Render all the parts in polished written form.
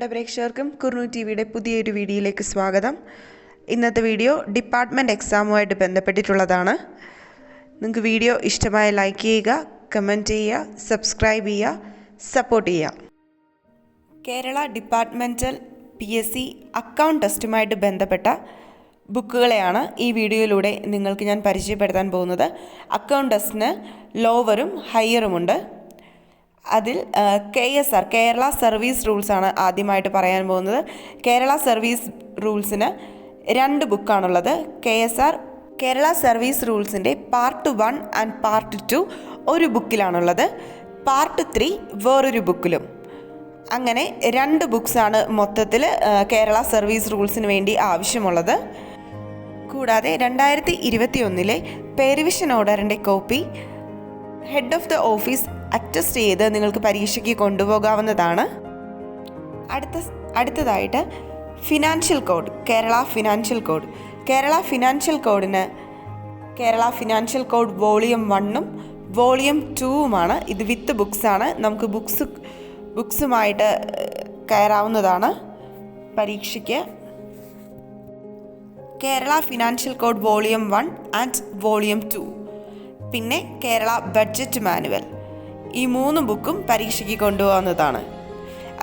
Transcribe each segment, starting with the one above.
പ്രേക്ഷകർക്കും കുർണു ടിവിയുടെ പുതിയൊരു വീഡിയോയിലേക്ക് സ്വാഗതം. ഇന്നത്തെ വീഡിയോ ഡിപ്പാർട്ട്മെൻറ്റ് എക്സാമുമായിട്ട് ബന്ധപ്പെട്ടിട്ടുള്ളതാണ്. നിങ്ങൾക്ക് വീഡിയോ ഇഷ്ടമായ ലൈക്ക് ചെയ്യുക, കമൻറ്റ് ചെയ്യുക, സബ്സ്ക്രൈബ് ചെയ്യുക, സപ്പോർട്ട് ചെയ്യുക. കേരള ഡിപ്പാർട്ട്മെൻറ്റൽ PSC അക്കൗണ്ട് ടെസ്റ്റുമായിട്ട് ബന്ധപ്പെട്ട ബുക്കുകളെയാണ് ഈ വീഡിയോയിലൂടെ നിങ്ങൾക്ക് ഞാൻ പരിചയപ്പെടുത്താൻ പോകുന്നത്. അക്കൗണ്ട് ടെസ്റ്റിന് ലോവറും ഹയറുമുണ്ട്. അതിൽ KSR കേരള സർവീസ് റൂൾസാണ് ആദ്യമായിട്ട് പറയാൻ പോകുന്നത്. കേരള സർവീസ് റൂൾസിന് 2 ബുക്കാണുള്ളത്. കേരള സർവീസ് റൂൾസിൻ്റെ പാർട്ട് 1 ആൻഡ് പാർട്ട് 2 ഒരു ബുക്കിലാണുള്ളത്. പാർട്ട് 3 വേറൊരു ബുക്കിലും. അങ്ങനെ 2 ബുക്സാണ് മൊത്തത്തിൽ കേരള സർവീസ് റൂൾസിന് വേണ്ടി ആവശ്യമുള്ളത്. കൂടാതെ 2021 പെർവിഷൻ ഓർഡറിൻ്റെ copy head of the office attest ചെയ്ത് നിങ്ങൾക്ക് പരീക്ഷയ്ക്ക് കൊണ്ടുപോകാവുന്നതാണ്. അടുത്തതായിട്ട് financial code, Kerala financial code. Kerala financial code volume 1 volume 2 ഇത് വിത്ത് ബുക്സാണ്. നമുക്ക് ബുക്സുമായിട്ട് കയറാവുന്നതാണ് പരീക്ഷയ്ക്ക്. Kerala financial code volume 1 and volume 2. പിന്നെ കേരള ബഡ്ജറ്റ് മാനുവൽ. ഈ 3 ബുക്കും പരീക്ഷയ്ക്ക് കൊണ്ടുപോകുന്നതാണ്.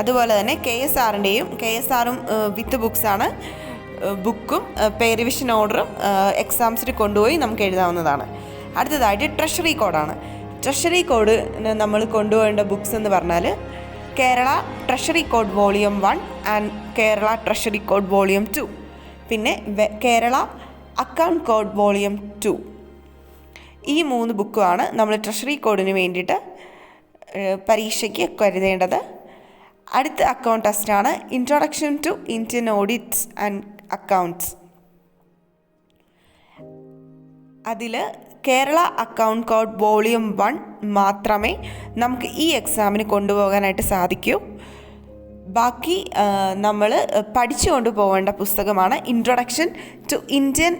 അതുപോലെ തന്നെ KSRും വിത്ത് ബുക്സാണ്. ബുക്കും പെർവിഷൻ ഓർഡറും എക്സാംസിന് കൊണ്ടുപോയി നമുക്ക് എഴുതാവുന്നതാണ്. അടുത്തതായിട്ട് ട്രഷറി കോഡാണ്. ട്രഷറി കോഡിന് നമ്മൾ കൊണ്ടുപോകേണ്ട ബുക്സ് എന്ന് പറഞ്ഞാൽ Kerala treasury code volume 1 and Kerala treasury code volume 2. പിന്നെ കേരള അക്കൗണ്ട് കോഡ് വോളിയം 2. ഈ 3 ബുക്കുമാണ് നമ്മൾ ട്രഷറി കോഡിന് വേണ്ടിയിട്ട് പരീക്ഷയ്ക്ക് കരുതേണ്ടത്. അടുത്ത അക്കൗണ്ട് ടെസ്റ്റാണ് introduction to Indian audits and accounts. അതിൽ കേരള അക്കൗണ്ട് കോഡ് വോളിയം 1 മാത്രമേ നമുക്ക് ഈ എക്സാമിന് കൊണ്ടുപോകാനായിട്ട് സാധിക്കൂ. ബാക്കി നമ്മൾ പഠിച്ചുകൊണ്ട് പോകേണ്ട പുസ്തകമാണ് introduction to Indian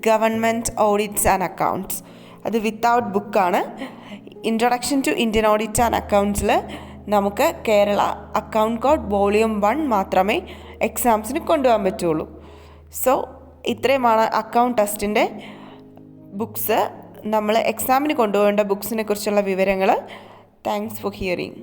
government audits and accounts. അത് വിത്തൗട്ട് ബുക്കാണ്. Introduction to Indian audit and അക്കൗണ്ട്സിൽ നമുക്ക് കേരള അക്കൗണ്ട് കോഡ് വോളിയം 1 മാത്രമേ എക്സാംസിന് കൊണ്ടുപോകാൻ പറ്റുള്ളൂ. സോ ഇത്രയുമാണ് അക്കൗണ്ട് ടെസ്റ്റിൻ്റെ ബുക്സ്. നമ്മൾ എക്സാമിന് കൊണ്ടുപോകേണ്ട ബുക്സിനെ കുറിച്ചുള്ള വിവരങ്ങൾ. Thanks for hearing.